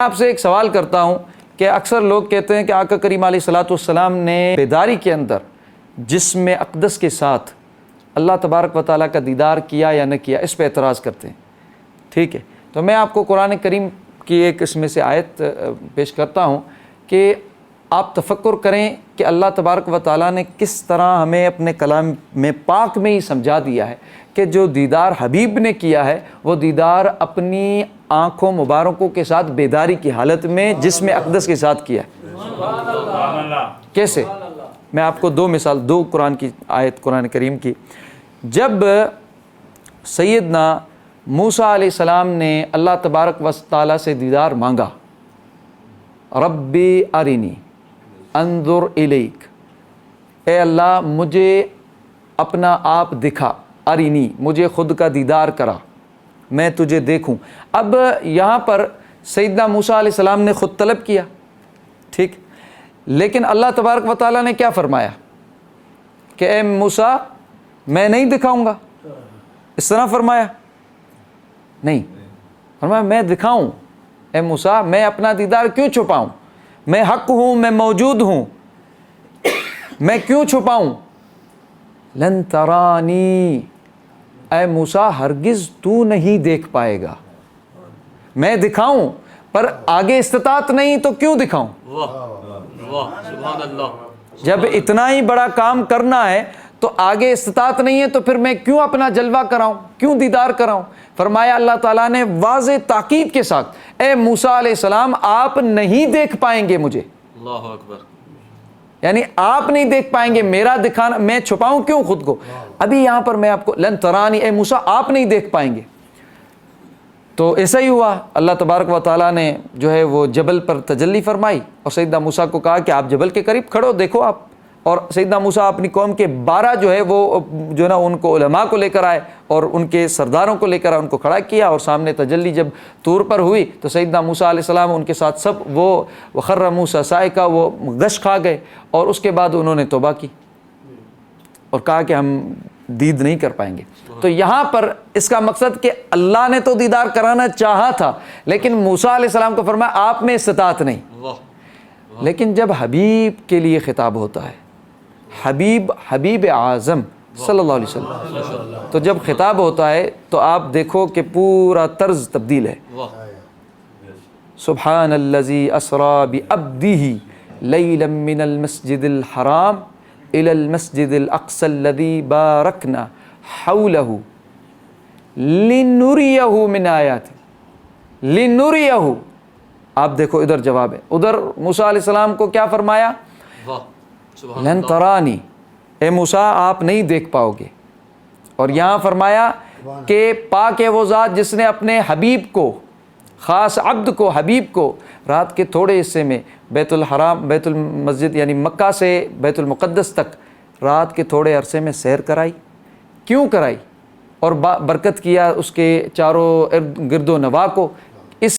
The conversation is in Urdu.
آپ سے ایک سوال کرتا ہوں کہ اکثر لوگ کہتے ہیں کہ آقا کریم علیہ الصلوۃ والسلام نے بیداری کے اندر جسم اقدس کے ساتھ اللہ تبارک و تعالیٰ کا دیدار کیا یا نہ کیا، اس پہ اعتراض کرتے ہیں. ٹھیک ہے، تو میں آپ کو قرآن کریم کی ایک اس میں سے آیت پیش کرتا ہوں کہ آپ تفکر کریں کہ اللہ تبارک و تعالیٰ نے کس طرح ہمیں اپنے کلام میں پاک میں ہی سمجھا دیا ہے کہ جو دیدار حبیب نے کیا ہے وہ دیدار اپنی آنکھوں مبارکوں کے ساتھ بیداری کی حالت میں جسم اقدس کے ساتھ کیا ہے. کیسے؟ میں آپ کو دو قرآن کی آیت قرآن کریم کی. جب سیدنا موسیٰ علیہ السلام نے اللہ تبارک و تعالیٰ سے دیدار مانگا، ربی ارینی انظر الیک، اے اللہ مجھے اپنا آپ دکھا، ارینی مجھے خود کا دیدار کرا، میں تجھے دیکھوں. اب یہاں پر سیدنا موسیٰ علیہ السلام نے خود طلب کیا، ٹھیک، لیکن اللہ تبارک و تعالیٰ نے کیا فرمایا کہ اے موسیٰ میں نہیں دکھاؤں گا، اس طرح فرمایا؟ نہیں، فرمایا میں دکھاؤں. اے موسیٰ میں اپنا دیدار کیوں چھپاؤں، میں حق ہوں، میں موجود ہوں، میں کیوں چھپاؤں؟ لن ترانی، اے موسیٰ ہرگز تو نہیں دیکھ پائے گا. میں دکھاؤں پر آگے استطاعت نہیں تو کیوں دکھاؤں؟ جب اتنا ہی بڑا کام کرنا ہے تو آگے استطاعت نہیں ہے تو پھر میں کیوں اپنا جلوہ کراؤں، کیوں دیدار کراؤں؟ فرمایا اللہ تعالیٰ نے واضح تاکید کے ساتھ، اے موسیٰ علیہ السلام آپ نہیں دیکھ پائیں گے مجھے. اللہ اکبر، یعنی آپ نہیں دیکھ پائیں گے، میرا دکھانا، میں چھپاؤں کیوں خود کو؟ ابھی یہاں پر میں آپ کو لن ترانی، اے موسیٰ آپ نہیں دیکھ پائیں گے. تو ایسا ہی ہوا، اللہ تبارک و تعالیٰ نے جو ہے وہ جبل پر تجلی فرمائی اور سیدنا موسیٰ کو کہا کہ آپ جبل کے قریب کھڑو، دیکھو آپ. اور سیدنا موسیٰ اپنی قوم کے 12 جو ہے وہ جو ہے نا ان کو علماء کو لے کر آئے اور ان کے سرداروں کو لے کر آئے، ان کو کھڑا کیا اور سامنے تجلی جب طور پر ہوئی تو سیدنا موسیٰ علیہ السلام ان کے ساتھ سب وہ وخر موسیٰ صاعقہ، وہ غش کھا گئے اور اس کے بعد انہوں نے توبہ کی اور کہا کہ ہم دید نہیں کر پائیں گے. تو یہاں پر اس کا مقصد کہ اللہ نے تو دیدار کرانا چاہا تھا لیکن موسیٰ علیہ السلام کو فرمایا آپ میں استطاعت نہیں. لیکن جب حبیب کے لیے خطاب ہوتا ہے، حبیب اعظم صلی اللہ علیہ وسلم، تو جب خطاب ہوتا ہے تو آپ دیکھو کہ پورا طرز تبدیل ہے. سبحان الذی اسری بعبدہ لیلا من المسجد الحرام الی المسجد الاقصی الذی بارکنا حولہ لنریہ من آیاتہ. لنریہ، آپ دیکھو ادھر جواب ہے، ادھر موسیٰ علیہ السلام کو کیا فرمایا؟ لن ترانی، اے موسیٰ آپ نہیں دیکھ پاؤ گے. اور یہاں فرمایا کہ پاک ہے وہ ذات جس نے اپنے حبیب کو، خاص عبد کو، حبیب کو رات کے تھوڑے حصے میں بیت الحرام، بیت المسجد یعنی مکہ سے بیت المقدس تک رات کے تھوڑے عرصے میں سیر کرائی. کیوں کرائی؟ اور برکت کیا اس کے چاروں گرد و نواح کو